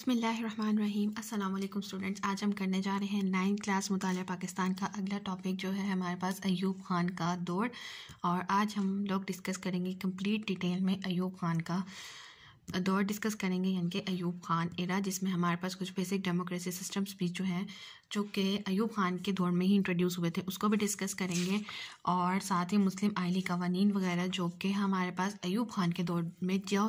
बिस्मिल्लाहिर्रहमानिर्रहीम। अस्सलाम वालेकुम स्टूडेंट्स। आज हम करने जा रहे हैं 9th क्लास मुतालिया पाकिस्तान का। अगला टॉपिक जो है हमारे पास अयूब ख़ान का दौर, और आज हम लोग डिस्कस करेंगे कंप्लीट डिटेल में अयूब ख़ान का दौर डिस्कस करेंगे, यानी कि अयूब ख़ान एरा, जिसमें हमारे पास कुछ बेसिक डेमोक्रेसी सिस्टम्स भी जो हैं जो कि अयूब ख़ान के दौर में ही इंट्रोड्यूस हुए थे उसको भी डिस्कस करेंगे, और साथ ही मुस्लिम आइली कवानीन वगैरह जो कि हमारे पास अयूब ख़ान के दौर में जो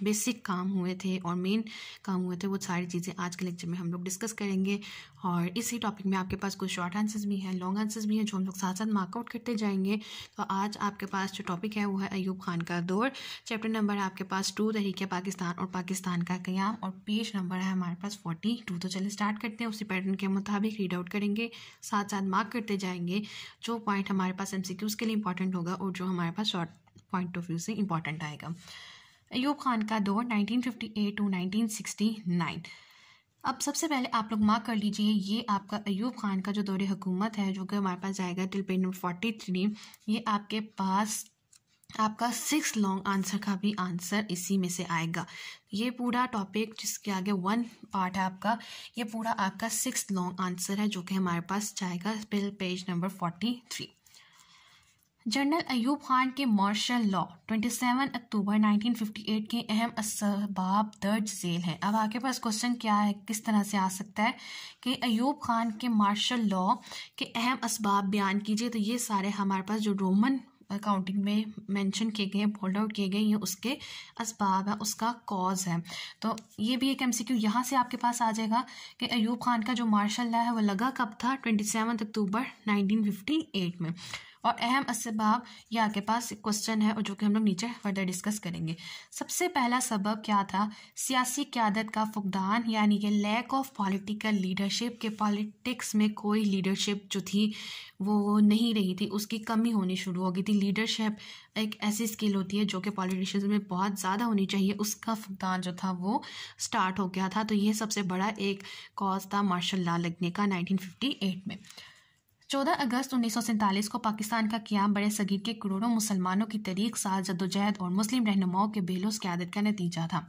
बेसिक काम हुए थे और मेन काम हुए थे वो सारी चीज़ें आज के लेक्चर में हम लोग डिस्कस करेंगे। और इसी टॉपिक में आपके पास कुछ शॉर्ट आंसर्स भी हैं, लॉन्ग आंसर्स भी हैं, जो हम लोग साथ साथ मार्कआउट करते जाएंगे। तो आज आपके पास जो टॉपिक है वो है अयूब ख़ान का दौर। चैप्टर नंबर है आपके पास 2 तहरीक पाकिस्तान और पाकिस्तान का क़याम, और पेज नंबर है हमारे पास 42। तो चलिए स्टार्ट करते हैं। उसी पैटर्न के मुताबिक रीड आउट करेंगे, साथ साथ मार्क करते जाएंगे जो पॉइंट हमारे पास MCQs के लिए इंपॉर्टेंट होगा और जो हमारे पास शॉर्ट पॉइंट ऑफ व्यू से इंपॉर्टेंट आएगा। अयूब ख़ान का दौर 1958 टू 1969। अब सबसे पहले आप लोग मार्क कर लीजिए, ये आपका अयूब ख़ान का जो दौर हुकूमत है जो कि हमारे पास जाएगा टिल पेज नंबर 43। ये आपके पास आपका 6 लॉन्ग आंसर का भी आंसर इसी में से आएगा। ये पूरा टॉपिक जिसके आगे 1 पार्ट है आपका, ये पूरा आपका 6 लॉन्ग आंसर है जो कि हमारे पास जाएगा page number 43। General Ayub Khan के मार्शल लॉ 27 अक्टूबर 1958 के अहम असबाब दर्ज झेल हैं। अब आपके पास क्वेश्चन क्या है, किस तरह से आ सकता है कि अयूब ख़ान के मार्शल लॉ के अहम असबाब बयान कीजिए। तो ये सारे हमारे पास जो रोमन अकाउंटिंग में मेंशन किए गए, बोल्ड आउट किए गए, ये उसके असबाब है, उसका कॉज है। तो ये भी एक MCQ यहाँ से आपके पास आ जाएगा कि अयूब ख़ान का जो मार्शल लॉ है वो लगा कब था, 27 अक्टूबर 1958 में। और अहम असबाब ये आपके पास क्वेश्चन है और जो कि हम लोग नीचे फर्दर डिस्कस करेंगे। सबसे पहला सबब क्या था, सियासी क़यादत का फुकदान, यानी कि लैक ऑफ पॉलिटिकल लीडरशिप, के पॉलिटिक्स में कोई लीडरशिप जो थी वो नहीं रही थी, उसकी कमी होनी शुरू हो गई थी। लीडरशिप एक ऐसी स्किल होती है जो कि पॉलिटिशियंस में बहुत ज़्यादा होनी चाहिए, उसका फुकदान जो था वो स्टार्ट हो गया था। तो ये सबसे बड़ा एक कॉज था मार्शल लॉ लगने का 1958 में। 14 अगस्त 1947 को पाकिस्तान का क़याम बड़े सगीर के करोड़ों मुसलमानों की तरीक़ साथ जद्दोजहद और मुस्लिम रहनुमाओं के बेलूस क़यादत का नतीजा था।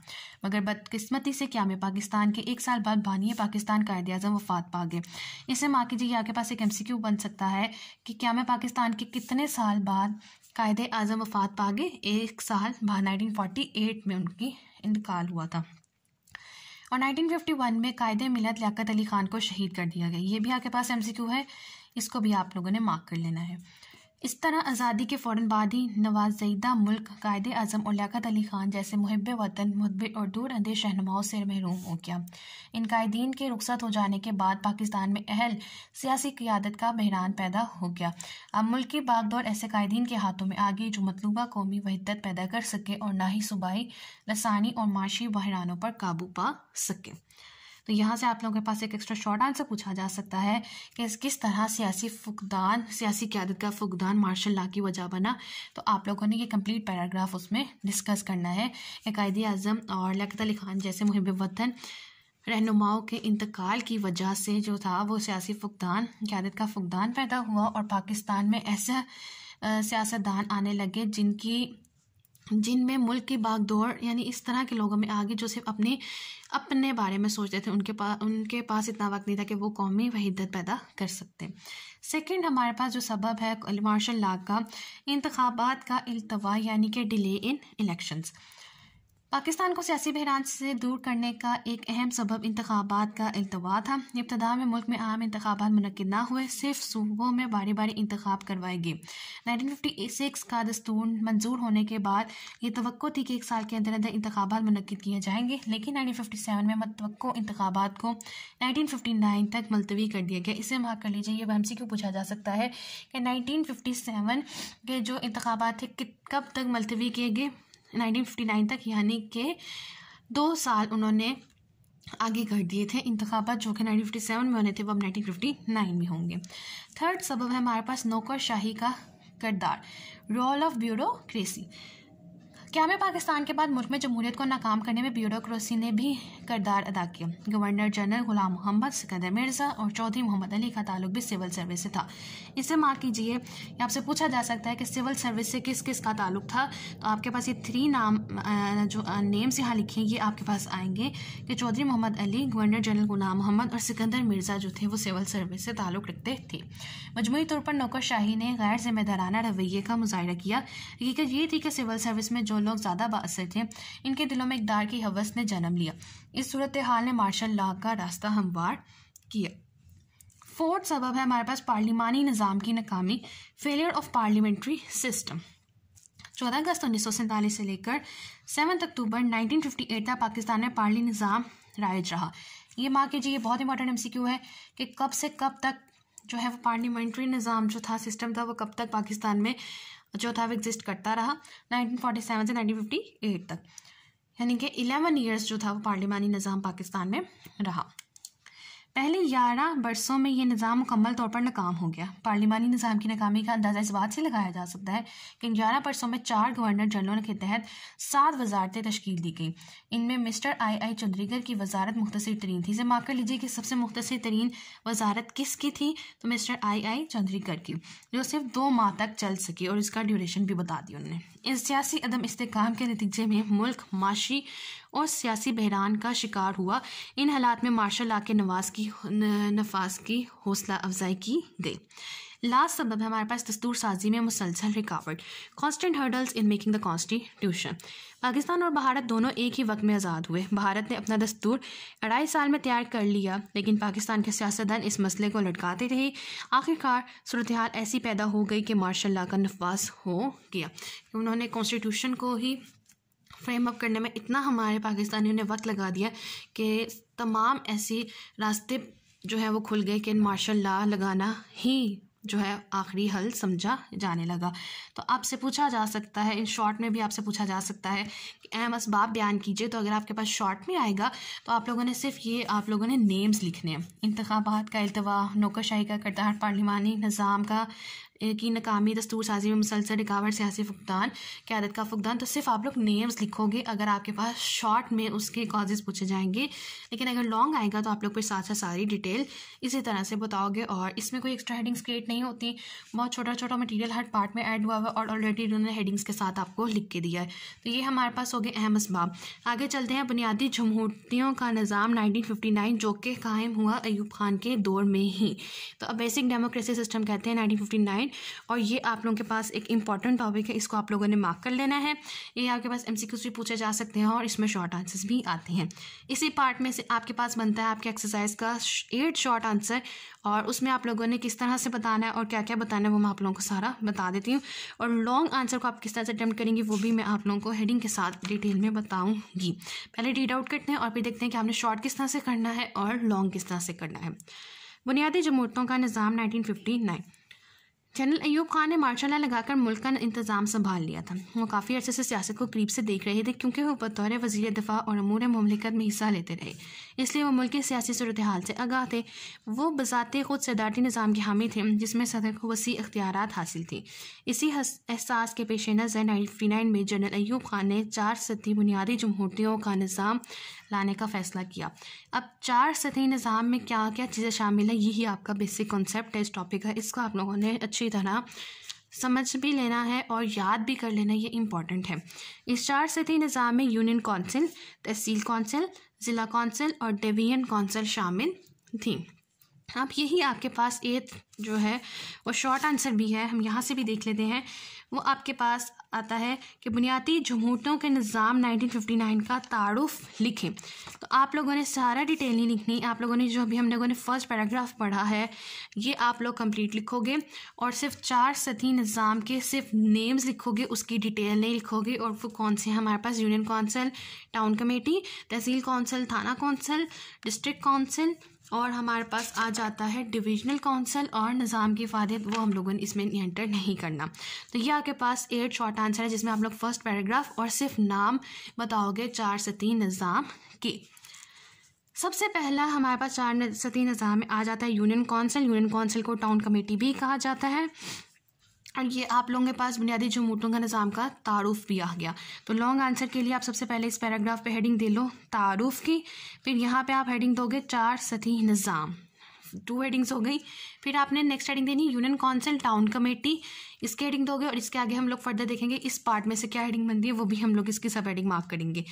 मगर बदकिस्मती से क़याम पाकिस्तान के 1 साल बाद बानी पाकिस्तान कायदे आज़म वफ़ात पा गए। इसे मार्क कीजिए, आपके पास एक MCQ बन सकता है कि क़याम पाकिस्तान के कितने साल बाद कायदे आज़म वफ़ात पा गए। 1 साल बाद 1948 में उनकी इंतकाल हुआ था। और 1951 में कायदे मिलत लियाकत अली ख़ान को शहीद कर दिया गया। ये भी आपके पास MCQ है, इसको भी आप लोगों ने मार्क कर लेना है। इस तरह आज़ादी के फ़ौरन बाद ही नवाज़िदा मुल्क कायदे आज़म और लियाकत अली ख़ान जैसे मुहिब्बे वतन, मुतबे और दूर अंदेश रहनुमाओं से महरूम हो गया। इन कायदीन के रुखसत हो जाने के बाद पाकिस्तान में अहल सियासी क़यादत का बहरान पैदा हो गया। अब मुल्क की बागडोर ऐसे कायदीन के हाथों में आ गई जो मतलूबा कौमी वहदत पैदा कर सके और ना ही सूबाई, लसानी और माशी बहरानों पर काबू पा सके। तो यहाँ से आप लोगों के पास एक एक्स्ट्रा शॉर्ट आंसर पूछा जा सकता है कि किस तरह सियासी क़यादत का फुकदान मार्शल लॉ की वजह बना। तो आप लोगों ने ये कंप्लीट पैराग्राफ उसमें डिस्कस करना है कि कायदे आज़म और लियाकत अली ख़ान जैसे मुहिब्बे वतन रहनुमाओं के इंतकाल की वजह से जो था वो सियासी क़यादत का फुकदान पैदा हुआ, और पाकिस्तान में ऐसे सियासतदान आने लगे जिनमें मुल्क की बागडोर, यानी इस तरह के लोगों में आगे जो सिर्फ अपने बारे में सोचते थे, उनके पास इतना वक्त नहीं था कि वो कौमी वहीदत पैदा कर सकते। सेकंड हमारे पास जो सबब है मार्शल लॉ का, इंतखाबात का इल्तवा, यानी कि डिले इन इलेक्शंस। पाकिस्तान को सियासी बहरान से दूर करने का एक अहम सबब इंतखाबात का इल्तवा था। इब्तदा में मुल्क में आम इंतखाबात मुनक्किद ना हुए, सिर्फ सूबों में बारी बारी इंतखाब करवाए गए। 1956 का दस्तूर मंजूर होने के बाद ये तवक्को थी कि 1 साल के अंदर अंदर इंतखाबात मुनक्किद किए जाएंगे, लेकिन 1957 में मतवक्को इंतखाबात को 1959 तक मुलतवी कर दिया गया। इसे मार्क कर लीजिए, ये MCQ पूछा जा सकता है कि 1957 के जो इंतखाबात थे कब तक मुलतवी किए गए, 1959 तक, यानी कि 2 साल उन्होंने आगे कर दिए थे। इंतखाबात जो कि 1957 में होने थे वो अब 1959 में होंगे। थर्ड सबब है हमारे पास नौकरशाही का किरदार, रोल ऑफ ब्यूरोक्रेसी। क़याम पाकिस्तान के बाद मुल्क में जमहूरियत को नाकाम करने में ब्यूरोक्रेसी ने भी किरदार अदा किया। गवर्नर जनरल गुलाम मोहम्मद, सिकंदर मिर्ज़ा और चौधरी मोहम्मद अली का ताल्लुक भी सिविल सर्विस से था। इसे मार्क कीजिए, आपसे पूछा जा सकता है कि सिविल सर्विस से किस किस का ताल्लुक था। तो आपके पास ये 3 नाम जो नेम्स यहाँ लिखे ये आपके पास आएंगे कि चौधरी मोहम्मद अली, गवर्नर जनरल गुलाम मोहम्मद और सिकंदर मिर्ज़ा जो थे वो सिविल सर्विस से ताल्लुक़ रखते थे। मजमूई तौर पर नौकरशाही ने गैर जिम्मेदाराना रवैये का मुजाहिरा किया। हकीकत ये थी कि सिविल सर्विस में जो लोग ज़्यादा बाअसर थे इनके दिलों में इक़्तिदार की हवस ने जन्म लिया। इस सूरत हाल ने मार्शल लॉ का रास्ता हमवार किया। 4th सबब है हमारे पास पार्लिमानी निज़ाम की नाकामी, फेलियर ऑफ पार्लियामेंट्री सिस्टम। 14 अगस्त 1947 से लेकर 7 अक्टूबर 1958 तक पाकिस्तान में पार्ली निज़ाम राइज रहा। ये मार्क कीजिए, ये बहुत इंपॉर्टेंट MCQ है कि कब से कब तक जो है वो पार्लियामेंट्री निज़ाम जो था, सिस्टम था, वो कब तक पाकिस्तान में जो था वो एग्जिस्ट करता रहा। 1947 से 1958 तक, यानी कि 11 ईयर्स जो था वो पार्लिमानी निज़ाम पाकिस्तान में रहा। पहले 11 बरसों में ये निज़ाम मुकम्मल तौर पर नाकाम हो गया। पार्लिमानी निज़ाम की नाकामी का अंदाज़ा इस बात से लगाया जा सकता है कि इन 11 बरसों में 4 गवर्नर जनरलों के तहत 7 वजारतें तश्कील दी गई। इनमें मिस्टर आई चंद्रीकर की वजारत मुख्तसर तरीन थी। इसे मार्क कर लीजिए कि सबसे मुख्तसर तरीन वजारत किसकी थी, तो मिस्टर आई चंद्रीकर की, जो सिर्फ 2 माह तक चल सकी और इसका ड्यूरेशन भी बता दी उन्होंने। इस सियासी अदम इस्तेकाम के नतीजे में मुल्क माशी और सियासी बहरान का शिकार हुआ। इन हालात में मार्शल लॉ के नफाज की हौसला अफजाई की गई। लास्ट सबब है हमारे पास दस्तूर साजी में मुसलसल रिकावट, constant hurdles in making the constitution. Pakistan और भारत दोनों एक ही वक्त में आज़ाद हुए। भारत ने अपना दस्तूर 2.5 साल में तैयार कर लिया, लेकिन पाकिस्तान के सियासतदान इस मसले को लटकाते रहे। आखिरकार सूरत हाल ऐसी पैदा हो गई कि मार्शल लॉ का नफाज हो गया। उन्होंने कॉन्स्टिट्यूशन को ही फ्रेम अप करने में इतना हमारे पाकिस्तानियों ने वक्त लगा दिया कि तमाम ऐसे रास्ते जो है वो खुल गए कि मार्शल लॉ लगाना ही जो है आखिरी हल समझा जाने लगा। तो आपसे पूछा जा सकता है, इन शॉर्ट में भी आपसे पूछा जा सकता है कि अहम असबाब बयान कीजिए। तो अगर आपके पास शॉर्ट में आएगा तो आप लोगों ने सिर्फ ये आप लोगों ने नेम्स लिखने हैं। इंतखाबात का अल्तवा, नौकरशाही का किरदार, पार्लिमानी निज़ाम का की नाकामी, दस्तूर साजी में मुसलसल रिकावट, सियासी फुकदान, क़यादत का फुकदान। तो सिर्फ आप लोग नेम्स लिखोगे अगर आपके पास शॉर्ट में उसके कॉजेज़ पूछे जाएंगे। लेकिन अगर लॉन्ग आएगा तो आप लोग फिर साथ साथ सारी डिटेल इसी तरह से बताओगे। और इसमें कोई एक्स्ट्रा हेडिंग्स क्रिएट नहीं होती, बहुत छोटा छोटा मटीरियल हर पार्ट में ऐड हुआ हुआ और ऑलरेडी उन्होंने हेडिंग्स के साथ आपको लिख के दिया है। तो ये हमारे पास हो गए अहम असबाब। आगे चलते हैं। बुनियादी जमहूरियतों का निज़ाम 1959 जो कि कायम हुआ अयूब खान के दौर में ही। तो अब बेसिक डेमोक्रेसी सिस्टम कहते हैं 1959। और ये आप लोगों के पास एक इंपॉर्टेंट टॉपिक है, इसको आप लोगों ने मार्क कर लेना है। ये आपके पास MCQs भी पूछे जा सकते हैं और इसमें शॉर्ट आंसर्स भी आते हैं। इसी पार्ट में से आपके पास बनता है आपके एक्सरसाइज का 8 शॉर्ट आंसर, और उसमें आप लोगों ने किस तरह से बताना है और क्या क्या बताना है वो मैं आप लोगों को सारा बता देती हूँ। और लॉन्ग आंसर को आप किस तरह से अटेम्प्ट करेंगे वो भी मैं आप लोगों को हेडिंग के साथ डिटेल में बताऊँगी। पहले रीड आउट करते हैं और फिर देखते हैं कि आपने शॉर्ट किस तरह से करना है और लॉन्ग किस तरह से करना है। बुनियादी जमहूरियतों का निज़ाम 1959। जनरल अयूब खान ने मार्शल लॉ लगाकर मुल्क का इंतज़ाम संभाल लिया था। वो काफ़ी अर्से से सियासत को करीब से देख रहे थे, क्योंकि वो बतौर वज़ीर दिफा और अमूर मुमलिकत में हिस्सा लेते रहे, इसलिए वो मुल्क की सियासी सूरत हाल से आगाह थे। वो बज़ाते खुद सदारती निज़ाम के हामी थे जिसमें सदर को वसी इख्तियारात हासिल थी। इसी एहसास के पेश नज़र 1959 में जनरल अयूब खान ने 4 सतही बुनियादी जमहूरियतों का निज़ाम लाने का फ़ैसला किया। अब 4 सतही निज़ाम में क्या क्या चीज़ें शामिल है, यही आपका बेसिक कॉन्सेप्ट है, इस टॉपिक है। इसको आप लोगों ने अच्छी तरह समझ भी लेना है और याद भी कर लेना, ये इम्पॉर्टेंट है। इस 4 सतही निज़ाम में यूनियन कौंसिल, तहसील कौंसिल, ज़िला कौंसिल और डिवीजन कौंसिल शामिल थी। अब यही आपके पास एक जो है वो शॉर्ट आंसर भी है, हम यहाँ से भी देख लेते हैं। वो आपके पास आता है कि बुनियादी जमहूरियतों के निज़ाम 1959 का तारुफ लिखें। तो आप लोगों ने सारा डिटेल नहीं लिखनी, आप लोगों ने जो अभी हम लोगों ने फर्स्ट पैराग्राफ पढ़ा है ये आप लोग कंप्लीट लिखोगे और सिर्फ 4 सतही निज़ाम के सिर्फ नेम्स लिखोगे, उसकी डिटेल नहीं लिखोगे। और वो कौन से हैं हमारे पास, यूनियन कौंसिल, टाउन कमेटी, तहसील कौंसिल, थाना कौंसिल, डिस्ट्रिक्ट कौंसिल, और हमारे पास आ जाता है डिविजनल काउंसिल और निज़ाम की इफादत, वो हम लोगों ने इसमें एंटर नहीं करना। तो ये आपके पास 8 शॉर्ट आंसर है जिसमें आप लोग फर्स्ट पैराग्राफ और सिर्फ नाम बताओगे 4 सतही निज़ाम के। सबसे पहला हमारे पास 4 सतही निज़ाम में आ जाता है यूनियन काउंसिल। यूनियन काउंसिल को टाउन कमेटी भी कहा जाता है। और ये आप लोगों के पास बुनियादी जमहूरियतों का निज़ाम का तारुफ भी आ गया। तो लॉन्ग आंसर के लिए आप सबसे पहले इस पैराग्राफ पे हेडिंग दे लो तारुफ की, फिर यहाँ पे आप हेडिंग दोगे 4 सतही निज़ाम, 2 हेडिंग्स हो गई। फिर आपने नेक्स्ट हेडिंग देनी यूनियन काउंसिल टाउन कमेटी, इसके हेडिंग दोगे और इसके आगे हम लोग फर्दर देखेंगे इस पार्ट में से क्या हेडिंग बनती है, वो भी हम लोग इसकी सब हेडिंग मार्क करेंगे।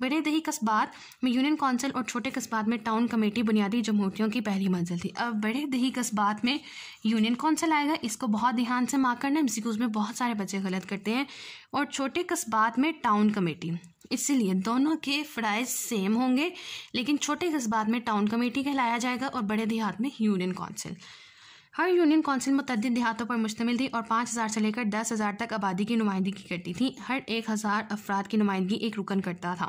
बड़े दही कस्बात में यूनियन काउंसिल और छोटे कस्बात में टाउन कमेटी बुनियादी जमहूरियतों की पहली मंजिल थी। अब बड़े दही कस्बात में यूनियन काउंसिल आएगा, इसको बहुत ध्यान से मार्क करना है, एमसीक्यूज में बहुत सारे बच्चे गलत करते हैं। और छोटे कस्बात में टाउन कमेटी, इसलिए दोनों के फ़राइज़ सेम होंगे, लेकिन छोटे कस्बात में टाउन कमेटी कहलाया जाएगा और बड़े देहात में यूनियन काउंसिल। हर यूनियन काउंसिल मुतअद्दिद देहातों पर मुश्तमिल थी और 5,000 से लेकर 10,000 तक आबादी की नुमाइंदगी करती थी। हर 1,000 अफराद की नुमाइंदगी एक रुकन करता था।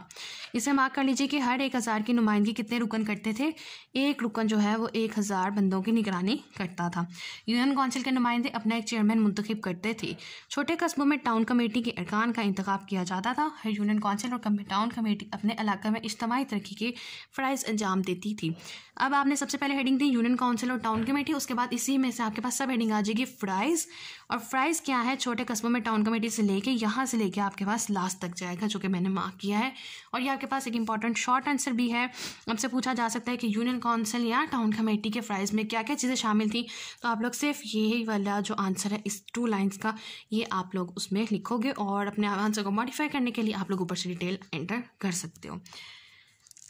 इसे मार्क कर लीजिए कि हर 1,000 की नुमाइंदगी कितने रुकन करते थे, एक रुकन जो है वो 1,000 बंदों की निगरानी करता था। यूनियन काउंसिल के नुमाइंदे अपना एक चेयरमैन मुंतखब करते थे। छोटे कस्बों में टाउन कमेटी के अरकान का इंतखाब किया जाता था। हर यूनियन काउंसिल और टाउन कमेटी अपने इलाके में इज्तिमाई तरक्की के फ़राइज़ अंजाम देती थी। अब आपने सबसे पहले हेडिंग दी यूनियन काउंसिल और टाउन कमेटी, उसके बाद इसी में से आपके पास सब हेडिंग आ जाएगी फ़राइज़। और फ़राइज़ क्या है, छोटे कस्बों में टाउन कमेटी से लेके यहाँ से लेके आपके पास लास्ट तक जाएगा, जो कि मैंने मार्क किया है। और ये आपके पास एक इंपॉर्टेंट शॉर्ट आंसर भी है, आपसे पूछा जा सकता है कि यूनियन काउंसिल या टाउन कमेटी के फ़राइज़ में क्या क्या चीज़ें शामिल थी। तो आप लोग सिर्फ यही वाला जो आंसर है इस 2 लाइन्स का, ये आप लोग उसमें लिखोगे और अपने आंसर को मॉडिफाई करने के लिए आप लोग ऊपर से डिटेल एंटर कर सकते हो।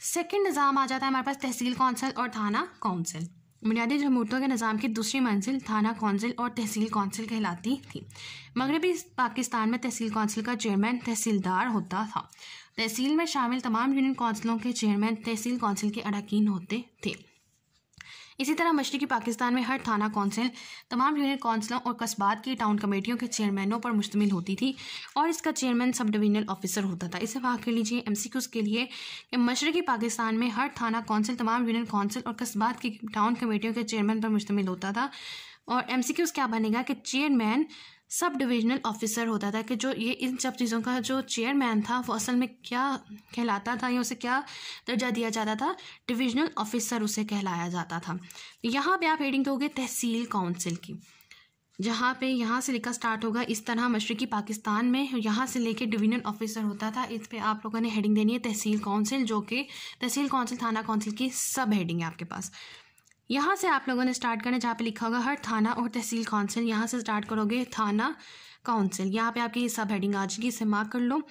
सेकेंड निज़ाम आ जाता है हमारे पास तहसील कौंसिल और थाना कौंसिल। बुनियादी जमहूरियतों के निज़ाम की दूसरी मंजिल थाना कौंसिल और तहसील कौंसिल कहलाती थी। मगरबी पाकिस्तान में तहसील कौंसिल का चेयरमैन तहसीलदार होता था। तहसील में शामिल तमाम यूनियन कौंसिलों के चेयरमैन तहसील कौंसिल के अरकान होते थे। इसी तरह मशरक़ी पाकिस्तान में हर थाना कौंसिल तमाम यूनियन कौंसिलों और कस्बात की टाउन कमेटियों के चेयरमैनों पर मुश्तमिल होती थी और इसका चेयरमैन सब डिवीजनल ऑफिसर होता था। इसे वाक़ कर लीजिए एमसीक्यूज़ के लिए कि मशरक़ी पाकिस्तान में हर थाना कौंसिल तमाम यूनियन कौंसिल और कस्बात की टाउन कमेटियों के चेयरमैन पर मुश्तमिल होता था। और एमसीक्यूज़ क्या बनेगा कि चेयरमैन सब डिविजनल ऑफिसर होता था, कि जो ये इन सब चीज़ों का जो चेयरमैन था वो असल में क्या कहलाता था या उसे क्या दर्जा दिया जाता था, डिविजनल ऑफिसर उसे कहलाया जाता था। यहाँ पे आप हेडिंग दोगे तहसील काउंसिल की, जहाँ पे यहाँ से लिखा स्टार्ट होगा इस तरह मशरक़ी पाकिस्तान में यहाँ से लेके डिविजनल ऑफिसर होता था। इस पे आप लोगों ने हेडिंग देनी है तहसील काउंसिल, जो कि तहसील काउंसिल थाना काउंसिल की सब हेडिंग है आपके पास। यहाँ से आप लोगों ने स्टार्ट करना, जहाँ पे लिखा होगा हर थाना और तहसील काउंसिल, यहाँ से स्टार्ट करोगे थाना काउंसिल। यहाँ पे आपकी सब हेडिंग आ जाएगी, इसे मार्क कर लो।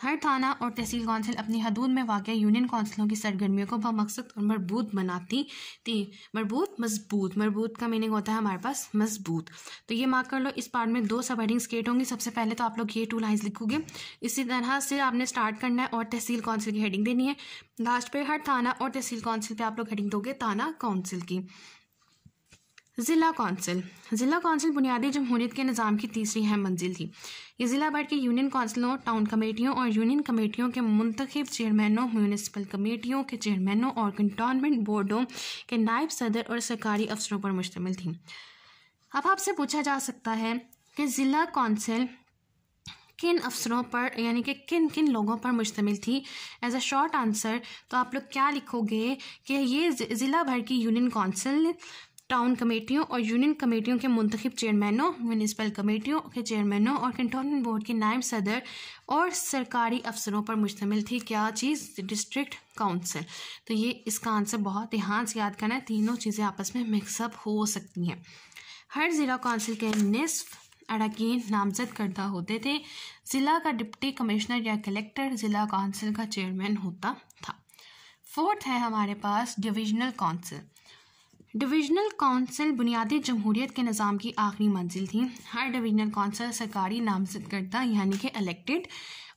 हर थाना और तहसील काउंसिल अपनी हदूद में वाक़ यूनियन काउंसिलों की सरगर्मियों को बामकसद और मरबूत बनाती थी। मरबूत का मीनिंग होता है हमारे पास मजबूत। तो ये मार्क कर लो। इस पार्ट में 2 सब हेडिंग्स क्रिएट होंगी। सबसे पहले तो आप लोग ये 2 लाइन्स लिखोगे, इसी तरह से आपने स्टार्ट करना है और तहसील काउंसिल की हेडिंग देनी है। लास्ट पे हर थाना और तहसील काउंसिल पे आप लोग हेडिंग दोगे थाना काउंसिल की। ज़िला कौंसिल। ज़िला कौंसिल बुनियादी जमहूरियत के निज़ाम की तीसरी अहम मंजिल थी। ये ज़िला भर की यूनियन कौंसिलों, टाउन कमेटियों और यूनियन कमेटियों के मुंतखब चेयरमैनों, म्यूनिसिपल कमेटियों के चेयरमैनों और कंटोनमेंट बोर्डों के नायब सदर और सरकारी अफसरों पर मुश्तमिल थी। अब आपसे पूछा जा सकता है कि ज़िला कौंसिल किन अफसरों पर यानी कि किन किन लोगों पर मुश्तमिल थी। एज अ शॉर्ट आंसर तो आप लोग क्या लिखोगे कि ये ज़िला भर की यूनियन कौंसिल टाउन कमेटियों और यूनियन कमेटियों के मुंतखब चेयरमैनों, म्यूनिसिपल कमेटियों के चेयरमैनों और कंटोनमेंट बोर्ड के नायब सदर और सरकारी अफसरों पर मुश्तमिल थी। क्या चीज़? District council. तो ये इसका आंसर बहुत ध्यान से याद करना है, तीनों चीज़ें आपस में मिक्सअप हो सकती हैं। हर ज़िला काउंसिल के निस्फ अरकान नामजद करदा होते थे। ज़िला का डिप्टी कमिश्नर या कलेक्टर ज़िला काउंसिल का चेयरमैन होता था। 4th है हमारे पास डिविजनल काउंसिल। डिविजनल काउंसिल बुनियादी जमहूरियत के निज़ाम की आखिरी मंजिल थी। हर डिविजनल काउंसिल सरकारी नामजद करदा यानी कि इलेक्टेड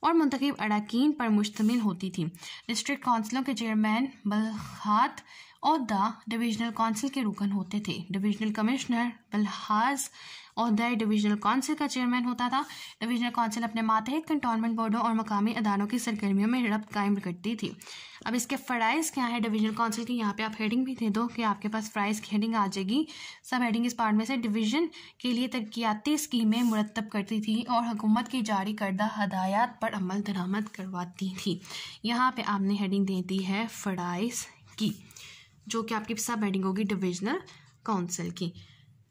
और मुंतखब अरकान पर मुश्तमिल होती थी। डिस्ट्रिक्ट काउंसिलों के चेयरमैन बलहात ओहदा डिविजनल काउंसिल के रुकन होते थे। डिविजनल कमिश्नर बलहाज ओहदा डिविजनल काउंसिल का चेयरमैन होता था। डिविजनल काउंसिल अपने मातहत कंटोनमेंट बोर्डों और मकामी अदालों की सरगर्मियों में रब्त कायम करती थी। अब इसके फ़राइज़ क्या है डिविजनल काउंसिल की, यहाँ पे आप हेडिंग भी दे दो कि आपके पास फ़राइज़ की हेडिंग आ जाएगी। सब हेडिंग इस पार्ट में से डिवीज़न के लिए तरक्याती स्कीमें मुरतब करती थी और हुकूमत की जारी करदा हदायत पर अमल दरामद करवाती थी। यहाँ पे आपने हेडिंग दे दी है फ़राइज़ की, जो कि आपकी सब हेडिंग होगी डिविजनल काउंसिल की।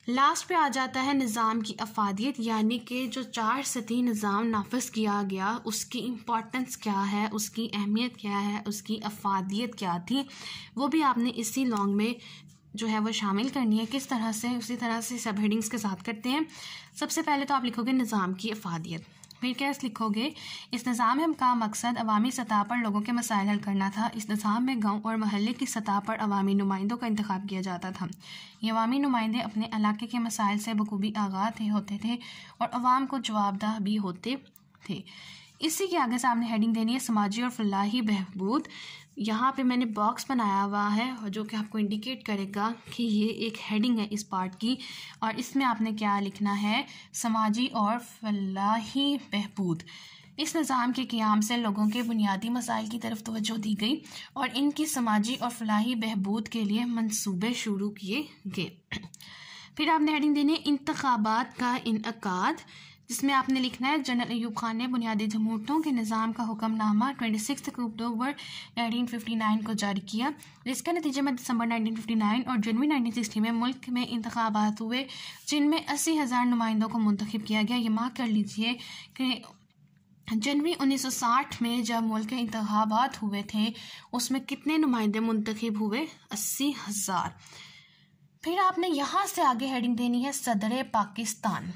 लास्ट पे आ जाता है निज़ाम की अफादियत, यानी कि जो 4 सतही निज़ाम नाफिज किया गया उसकी इम्पोर्टेंस क्या है, उसकी अहमियत क्या है, उसकी अफादियत क्या थी, वो भी आपने इसी लॉन्ग में जो है वो शामिल करनी है। किस तरह से, उसी तरह से सब हेडिंग्स के साथ करते हैं। सबसे पहले तो आप लिखोगे निज़ाम की अफादियत, फिर क्या लिखोगे, इस निज़ाम का मकसद अवामी सतह पर लोगों के मसाइल हल करना था। इस निज़ाम में गांव और महल्ले की सतह पर अवामी नुमाइंदों का इंतखाब किया जाता था। ये अवामी नुमाइंदे अपने इलाके के मसाइल से बखूबी आगाह होते थे और अवाम को जवाबदेह भी होते थे। इसी के आगे सामने हेडिंग देनी है समाजी और फलाही बहबूद। यहाँ पे मैंने बॉक्स बनाया हुआ है जो कि आपको इंडिकेट करेगा कि ये एक हेडिंग है इस पार्ट की, और इसमें आपने क्या लिखना है, समाजी और फलाही बहबूद। इस निज़ाम के क़याम से लोगों के बुनियादी मसाइल की तरफ तवज्जो दी गई और इनकी समाजी और फलाही बहबूद के लिए मंसूबे शुरू किए गए। फिर आपने हेडिंग देनी है इंतखाबात का इनअकाद, जिसमें आपने लिखना है जनरल अयूब खान ने बुनियादी जमहूरियतों के निज़ाम का हुक्मनामा 26 अक्टूबर 1959 को जारी किया, जिसके नतीजे में दिसंबर 1959 और जनवरी 1960 में मुल्क में इंतखाबात हुए, जिनमें 80,000 नुमाइंदों को मुंतखब किया गया। ये मार्क कर लीजिए कि जनवरी 1960 में जब मुल्क के इंतखाबात हुए थे उसमें कितने नुमाइंदे मुंतखब हुए, 80,000। फिर आपने यहाँ से आगे हेडिंग देनी है सदर पाकिस्तान।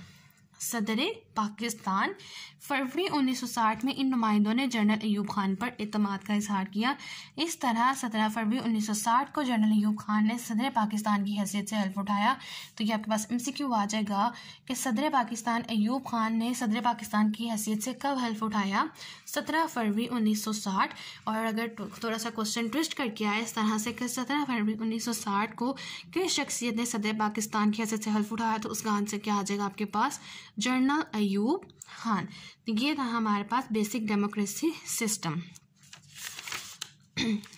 सदर पाकिस्तान, फरवरी 1960 में इन नुमाइंदों ने जनरल अयूब खान पर एतमाद का इजहार किया। इस तरह 17 फरवरी 1960 को जनरल अयूब खान ने सदर पाकिस्तान की हैसियत से हल्फ उठाया। तो ये आपके पास MCQ आ जाएगा कि सदर पाकिस्तान अयूब खान ने सदर पाकिस्तान की हैसियत से कब हल्फ उठाया, 17 फरवरी 1960। और अगर थोड़ा सा क्वेश्चन ट्विस्ट करके आए इस तरह से कि 17 फरवरी 1960 को किस शख्सियत ने सदर पाकिस्तान की हैसियत से हल्फ उठाया, तो उसका आंसर क्या आ जाएगा आपके पास, जनरल अयूब खान। तो ये था हमारे पास बेसिक डेमोक्रेसी सिस्टम।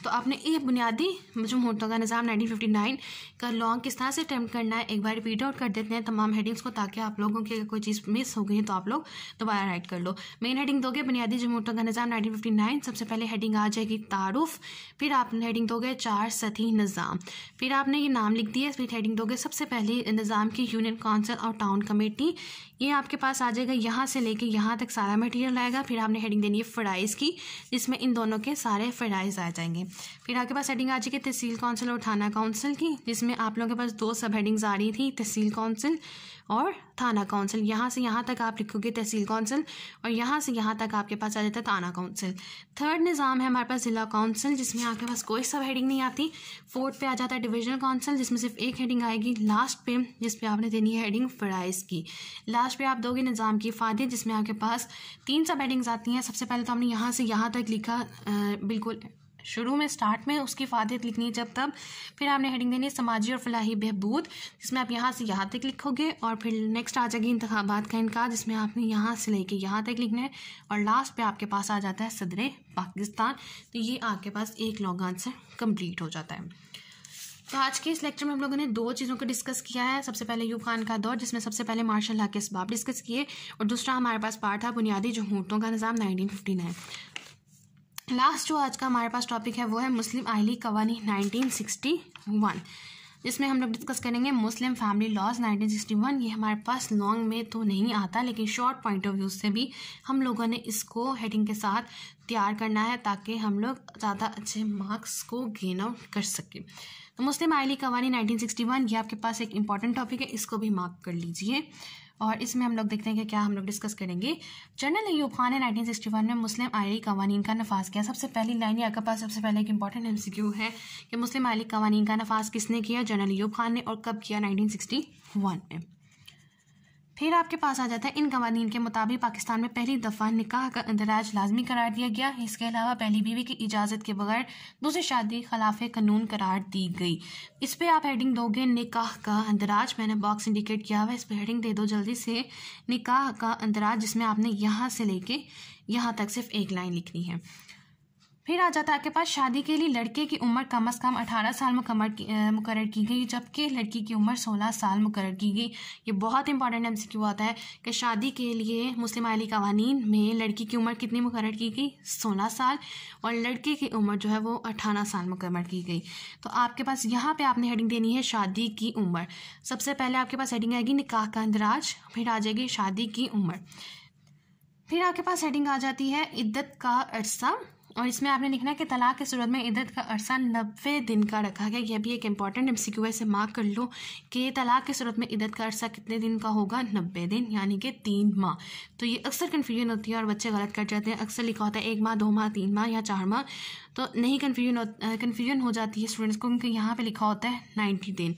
तो आपने ये बुनियादी जमहूरियतों का निज़ाम 1959 का लॉन्ग किस तरह से अटेम्प्ट करना है, एक बार रिपीट आउट कर देते हैं तमाम हेडिंग्स को, ताकि आप लोगों की अगर कोई चीज़ मिस हो गई तो आप लोग दोबारा राइट कर लो। मेन हेडिंग दोगे बुनियादी जमहूरियतों का निज़ाम 1959, सबसे पहले हेडिंग आ जाएगी तारुफ, फिर आपने हेडिंग दोगे 4 सतही निज़ाम, फिर आपने ये नाम लिख दिया, फिर हेडिंग दोगे सबसे पहले निज़ाम की यूनियन काउंसिल और टाउन कमेटी। ये आपके पास आ जाएगा, यहाँ से लेके यहाँ तक सारा मटेरियल आएगा। फिर आपने हेडिंग देनी है फ़राइज़ की, जिसमें इन दोनों के सारे फ़राइज़ आ जाएंगे। फिर आपके पास हेडिंग आ जाएगी तहसील काउंसिल और थाना काउंसिल की, जिसमें आप लोगों के पास 2 सब हेडिंग्स आ रही थी, तहसील काउंसिल और थाना काउंसिल। यहाँ से यहाँ तक आप लिखोगे तहसील काउंसिल और यहाँ से यहाँ तक आपके पास आ जाता है थाना काउंसिल। थर्ड निज़ाम है हमारे पास ज़िला काउंसिल, जिसमें आपके पास कोई सब हेडिंग नहीं आती। फोर्थ पे आ जाता है डिविजनल काउंसिल, जिसमें सिर्फ एक हेडिंग आएगी। लास्ट पे जिस पे आपने देनी है हेडिंग फ़राइज़ की। लास्ट पे आप दोगे निज़ाम की फ़ायदे, जिसमें आपके पास 3 सब हेडिंग्स आती हैं। सबसे पहले तो हमने यहाँ से यहाँ तक लिखा, बिल्कुल शुरू में स्टार्ट में उसकी फ़ायदे लिखनी है जब तब। फिर आपने हेडिंग देनी है समाजी और फलाही बहबूद, जिसमें आप यहाँ से यहाँ तक लिखोगे। और फिर नेक्स्ट आ जाएगी इंतखाबात का इनका, जिसमें आपने यहाँ से लेके यहाँ तक लिखना है। और लास्ट पे आपके पास आ जाता है सदर पाकिस्तान। तो ये आपके पास एक लॉन्ग आंसर कंप्लीट हो जाता है। तो आज के इस लेक्चर में हम लोगों ने 2 चीज़ों को डिस्कस किया है। सबसे पहले अयूब खान का दौर, जिसमें सबसे पहले मार्शल लॉ के असबाब डिस्कस किए, और दूसरा हमारे पास पार्ट था बुनियादी जमहूरियतों का निज़ाम 1959। लास्ट जो आज का हमारे पास टॉपिक है वो है मुस्लिम आइली कवानीन 1961, जिसमें हम लोग डिस्कस करेंगे मुस्लिम फैमिली लॉज 1961। ये हमारे पास लॉन्ग में तो नहीं आता, लेकिन शॉर्ट पॉइंट ऑफ व्यू से भी हम लोगों ने इसको हेडिंग के साथ तैयार करना है, ताकि हम लोग ज़्यादा अच्छे मार्क्स को गेन आउट कर सकें। तो मुस्लिम आइली कवानीन 1961 ये आपके पास एक इंपॉर्टेंट टॉपिक है, इसको भी मार्क कर लीजिए। और इसमें हम लोग देखते हैं कि क्या हम लोग डिस्कस करेंगे। जनरल अयूब खान ने 1961 में मुस्लिम आइली कवानीन का नफाज किया। सबसे पहली लाइन आपके पास सबसे पहले एक इंपॉर्टेंट MCQ है कि मुस्लिम आइली कवानीन का नफाज किसने किया, जनरल अयूब खान ने, और कब किया, 1961 में। फिर आपके पास आ जाता है इन कवानीन के मुताबिक पाकिस्तान में पहली दफ़ा निकाह का इंदराज लाजमी करार दिया गया। इसके अलावा पहली बीवी की इजाज़त के बगैर दूसरी शादी खिलाफ कानून करार दी गई। इस पर आप हेडिंग दोगे निकाह का इंदराज, मैंने बॉक्स इंडिकेट किया हुआ है, इस पर हेडिंग दे दो जल्दी से, निकाह का इंदराज, जिसमें आपने यहाँ से लेके यहाँ तक सिर्फ एक लाइन लिखनी है। फिर आ जाता है आपके पास शादी के लिए लड़के की उम्र कम से कम 18 साल मुकर्रर की गई, जबकि लड़की की उम्र 16 साल मुकर्रर की गई। ये बहुत इंपॉर्टेंट MCQ आता है कि शादी के लिए मुस्लिम आइली कवानीन में लड़की की उम्र कितनी मुकर्रर की गई, 16 साल, और लड़के की उम्र जो है वो 18 साल मुकर्रर की गई। तो आपके पास यहाँ पे आपने हेडिंग देनी है शादी की उम्र। सबसे पहले आपके पास हेडिंग आएगी निकाह का इंदराज, फिर आ जाएगी शादी की उम्र, फिर आपके पास हेडिंग आ जाती है इद्दत का अरसा, और इसमें आपने लिखना है कि तलाक की सूरत में इद्दत का अरसा 90 दिन का रखा गया। यह भी एक इंपॉर्टेंट MCQ है, इसे मार्क कर लो कि तलाक की सूरत में इद्दत का अरसा कितने दिन का होगा, 90 दिन, यानी कि 3 माह। तो ये अक्सर कन्फ्यूजन होती है और बच्चे गलत कर जाते हैं। अक्सर लिखा होता है 1 माह, 2 माह, 3 माह या 4 माह, तो नहीं कन्फ्यूजन हो जाती है स्टूडेंट्स को, क्योंकि यहाँ पे लिखा होता है 90 दिन।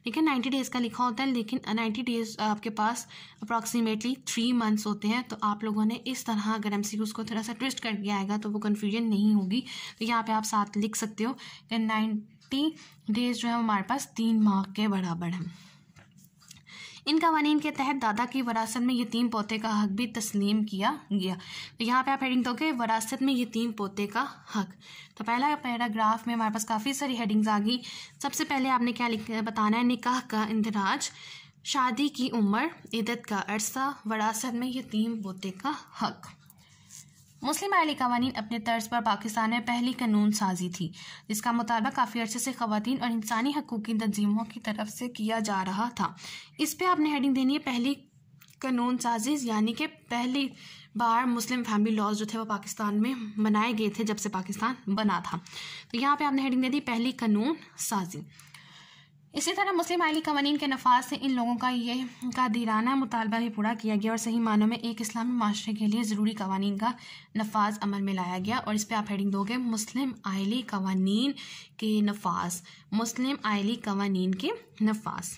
ठीक है, 90 डेज़ का लिखा होता है, लेकिन 90 डेज़ आपके पास अप्रॉक्सीमेटली 3 मंथ्स होते हैं। तो आप लोगों ने इस तरह अगर MCQs को थोड़ा सा ट्विस्ट कर दिया आएगा तो वो कन्फ्यूजन नहीं होगी। तो यहाँ पे आप साथ लिख सकते हो कि 90 डेज़ जो है हमारे पास 3 माह के बराबर है। इन कवानीन के तहत दादा की वरासत में यतीम पोते का हक भी तस्लीम किया गया। तो यहाँ पे आप हेडिंग दोगे वरासत में यतीम पोते का हक। तो पहला पैराग्राफ में हमारे पास काफ़ी सारी हेडिंग्स आ गई। सबसे पहले आपने क्या बताना है, निकाह का इंदराज, शादी की उम्र, इद्दत का अरसा, वरासत में यतीम पोते का हक। मुस्लिम आइली कवानीन अपने तर्ज पर पाकिस्तान में पहली कानून साजी थी, जिसका मुतालबा काफ़ी अर्से से ख़वातीन और इंसानी हकूक़ की तंजीमों की तरफ से किया जा रहा था। इस पे आपने हेडिंग देनी है पहली कानून साजिश, यानी कि पहली बार मुस्लिम फैमिली लॉज जो थे वो पाकिस्तान में बनाए गए थे जब से पाकिस्तान बना था। तो यहाँ पे आपने हेडिंग दे दी पहली कानून साजी। इसी तरह मुस्लिम आइली कवानीन के नफाज से इन लोगों का दीराना मुतालबा भी पूरा किया गया और सही मानों में एक इस्लामी माशरे के लिए ज़रूरी कवानीन का नफाज अमल में लाया गया। और इस पर आप हेडिंग दोगे मुस्लिम आइली कवानीन के नफाज, मुस्लिम आइली कवानीन के नफाज।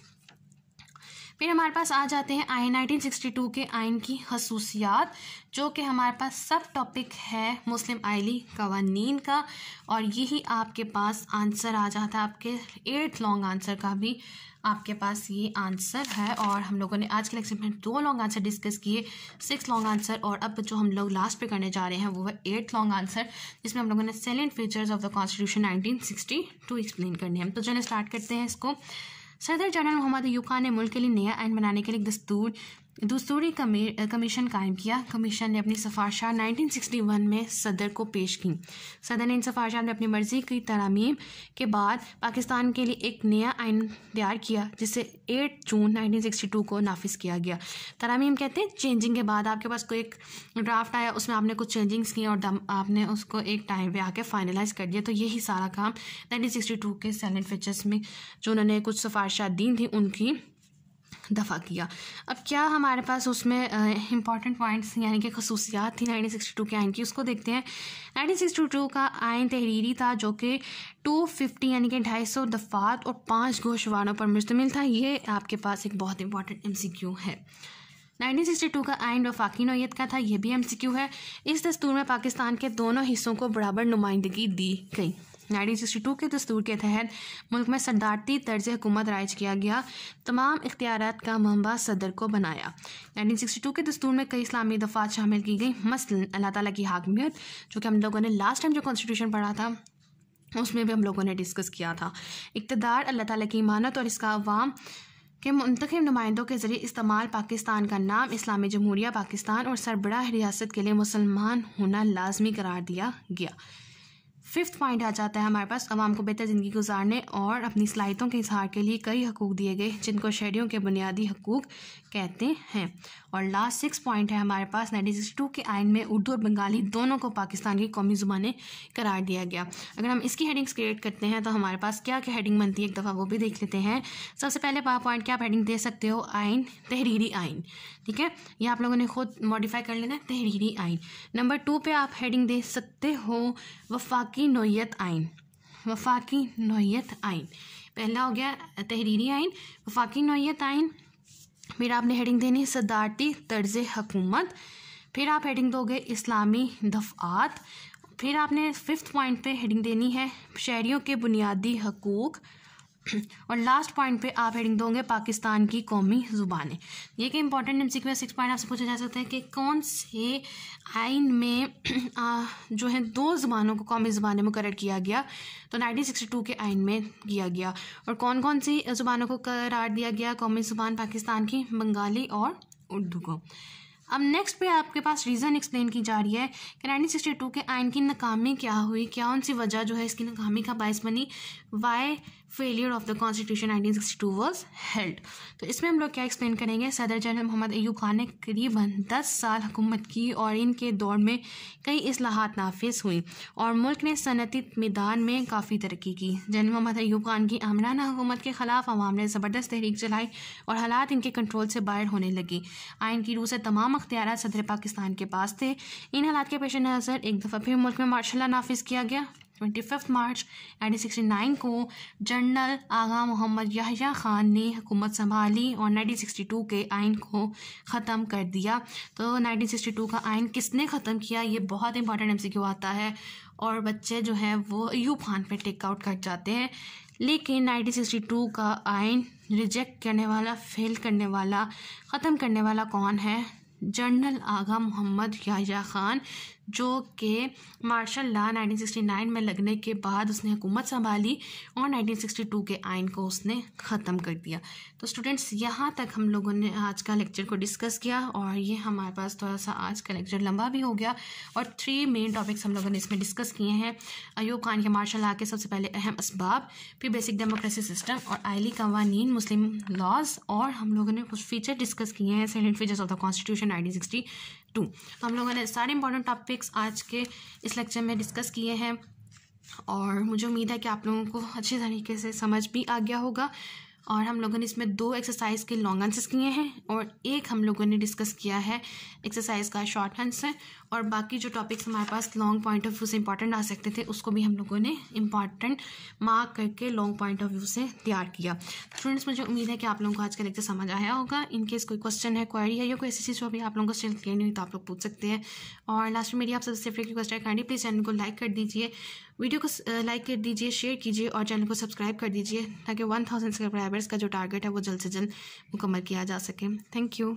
फिर हमारे पास आ जाते हैं आइन 1962 के आइन की खसूसियात, जो कि हमारे पास सब टॉपिक है मुस्लिम आइली कवानीन का, और यही आपके पास आंसर आ जाता है। आपके 8 लॉन्ग आंसर का भी आपके पास ये आंसर है। और हम लोगों ने आज के लेक्चर में 2 लॉन्ग आंसर डिस्कस किए, 6 लॉन्ग आंसर, और अब जो हम लोग लास्ट पे करने जा रहे हैं वो है 8 लॉन्ग आंसर, जिसमें हम लोगों ने salient features of the constitution 1962 explain करने हैं। तो चलिए स्टार्ट करते हैं इसको। सदर जनरल मोहम्मद अय्यूब खान ने मुल्क के लिए नया आइन बनाने के लिए दस्तूरी कमीशन कायम किया। कमीशन ने अपनी सिफारिशात 1961 में सदर को पेश की। सदर ने इन सिफारिशात में अपनी मर्जी की तरमीम के बाद पाकिस्तान के लिए एक नया आइन तैयार किया, जिसे 8 जून 1962 को नाफिज किया गया। तरमीम कहते हैं चेंजिंग के बाद आपके पास कोई एक ड्राफ्ट आया, उसमें आपने कुछ चेंजिंग्स किए और आपने उसको एक टाइम पे आके फाइनलाइज कर दिया। तो यही सारा काम 1962 के सैलेंट फीचर्स में जो उन्होंने कुछ सिफारिशात दी थी उनकी दफ़ा किया। अब क्या हमारे पास उसमें इंपॉर्टेंट पॉइंट्स यानी कि खसूसियात थी 1962 के आइन की, उसको देखते हैं। 1962 का आइन तहरीरी था जो कि 250 यानी कि 250 दफ़ात और 5 गोशवारों पर मुश्तमिल था। ये आपके पास एक बहुत इंपॉर्टेंट MCQ है। 1962 का आइन वफाकी नौयत का था, यह भी MCQ है। इस दस्तूर में पाकिस्तान के दोनों हिस्सों को बराबर नुमाइंदगी दी गई। 1962 के दस्तूर के तहत मुल्क में सदारती तर्ज हुकूमत राइज किया गया। तमाम इख्तियारात का मंबा सदर को बनाया। 1962 के दस्तूर में कई इस्लामी दफ़ात शामिल की गई, मसलन अल्लाह ताला की हाकमियत, जो कि हम लोगों ने लास्ट टाइम जो कॉन्स्टिट्यूशन पढ़ा था उसमें भी हम लोगों ने डिस्कस किया था। इक़्तिदार अल्लाह ताला की इमानत और इसका अवाम के मुंतखब नुमाइंदों के ज़रिए इस्तेमाल, पाकिस्तान का नाम इस्लामी जमहूरिया पाकिस्तान और सरबराह रियासत के लिए मुसलमान होना लाजमी करार दिया गया। 5th पॉइंट आ जाता है हमारे पास, अवाम को बेहतर ज़िंदगी गुजारने और अपनी सलाहियतों के इजहार के लिए कई हकूक़ दिए गए, जिनको शहरियों के बुनियादी हकूक़ कहते हैं। और लास्ट 6 पॉइंट है हमारे पास, 1962 के आइन में उर्दू और बंगाली दोनों को पाकिस्तान की कौमी ज़ुबानें करार दिया गया। अगर हम इसकी हेडिंग्स क्रिएट करते हैं तो हमारे पास क्या क्या हेडिंग बनती है एक दफ़ा वो भी देख लेते हैं। सबसे पहले पॉइंट क्या आप हेडिंग दे सकते हो, आइन, तहरीरी आइन, ठीक है, यह आप लोगों ने खुद मॉडिफाई कर लेना है, तहरीरी आइन। नंबर 2 पे आप हेडिंग दे सकते हो वफाकी नौयत आइन, वफाकी नौयत आइन। पहला हो गया तहरीरी आइन, वफाकी नौयत आइन। फिर आपने हेडिंग देनी सदारती तर्ज हुकूमत। फिर आप हेडिंग दोगे इस्लामी दफ़ात। फिर आपने 5th पॉइंट पे हेडिंग देनी है शहरियों के बुनियादी हकूक़। और लास्ट पॉइंट पे आप हेडिंग दोगे पाकिस्तान की कौमी ज़ुबानें। ये कि इंपॉर्टेंट MCQ में 6 पॉइंट आपसे पूछा जा सकता है कि कौन से आइन में जो है 2 ज़ुबानों को कौमी ज़ुबानें मुकर्रर किया गया, तो 1962 के आइन में किया गया। और कौन कौन सी ज़ुबानों को करार दिया गया कौमी ज़ुबान पाकिस्तान की, बंगाली और उर्दू को। अब नेक्स्ट पे आपके पास रीज़न एक्सप्लेन की जा रही है कि 1962 के आइन की नाकामी क्या हुई, कौन सी वजह जो है इसकी नाकामी का बायस बनी, why failure of the constitution 1962 was held. तो इसमें हम लोग क्या एक्सप्लेन करेंगे। सदर जनरल मोहम्मद अय्यूब खान ने करीबन 10 साल हुकूमत की और इनके दौर में कई इस्लाहात नाफिज हुई और मुल्क ने सनती मैदान में काफ़ी तरक्की की। जनरल मोहम्मद अय्यूब खान की आमराना हुकूमत के ख़िलाफ़ अवाम ने ज़बरदस्त तहरीक चलाई और हालात इनके कंट्रोल से बाहर होने लगी। आइन की रूह से तमाम अख्तियारात सदर पाकिस्तान के पास थे। इन हालात के पेश नज़र एक दफ़ा फिर मुल्क में मार्शल लॉ नाफिज किया गया। 25 मार्च 1969 को जनरल आगा मोहम्मद याह्या खान ने हुकूमत संभाली और 1962 के आइन को ख़त्म कर दिया। तो 1962 का आइन किसने ख़त्म किया, ये बहुत इंपॉर्टेंट MCQ आता है और बच्चे जो हैं वो अय्यूब खान पे टेक आउट कर जाते हैं। लेकिन 1962 का आइन रिजेक्ट करने वाला, फेल करने वाला, ख़त्म करने वाला कौन है? जनरल आगा मोहम्मद याह्या खान, जो कि मार्शल लॉ 1969 में लगने के बाद उसने हुकूमत संभाली और 1962 के आइन को उसने ख़त्म कर दिया। तो स्टूडेंट्स, यहाँ तक हम लोगों ने आज का लेक्चर को डिस्कस किया और ये हमारे पास थोड़ा सा आज का लेक्चर लंबा भी हो गया और 3 मेन टॉपिक्स हम लोगों ने इसमें डिस्कस किए हैं। अय्यूब खान के मार्शल लॉ के सबसे पहले अहम असबाब, फिर बेसिक डेमोक्रेसी सिस्टम और आइली कवानीन, मुस्लिम लॉज, और हम लोगों ने कुछ फीचर डिस्कस किए हैं, सैलेंट फीचर्स ऑफ द कॉन्स्टिट्यूशन 1962। तो हम लोगों ने सारे इंपॉर्टेंट टॉपिक्स आज के इस लेक्चर में डिस्कस किए हैं और मुझे उम्मीद है कि आप लोगों को अच्छी तरीके से समझ भी आ गया होगा। और हम लोगों ने इसमें 2 एक्सरसाइज के लॉन्ग आंसर्स किए हैं और एक हम लोगों ने डिस्कस किया है एक्सरसाइज का शॉर्ट आंसर, और बाकी जो टॉपिक्स हमारे पास लॉन्ग पॉइंट ऑफ व्यू से इंपॉर्टेंट आ सकते थे उसको भी हम लोगों ने इंपॉर्टेंट मार्क करके लॉन्ग पॉइंट ऑफ व्यू से तैयार किया। स्टूडेंट्स, मुझे उम्मीद है कि आप लोगों को आज का लेक्चर समझ आया होगा। इनकेस कोई क्वेश्चन है, क्वेरी है या कोई ऐसी चीज़ जो भी आप लोगों को स्टिल क्लियर नहीं हुई तो आप लोग पूछ सकते हैं। और लास्ट में मेरी आप सबसे सिर्फ रिक्वेस्ट है, काइंडली प्लीज़ चैनल को लाइक कर दीजिए, वीडियो को लाइक कर दीजिए, शेयर कीजिए और चैनल को सब्सक्राइब कर दीजिए ताकि 1000 सब्सक्राइबर्स का जो टारगेट है वो जल्द से जल्द मुकम्मल किया जा सके। Thank you.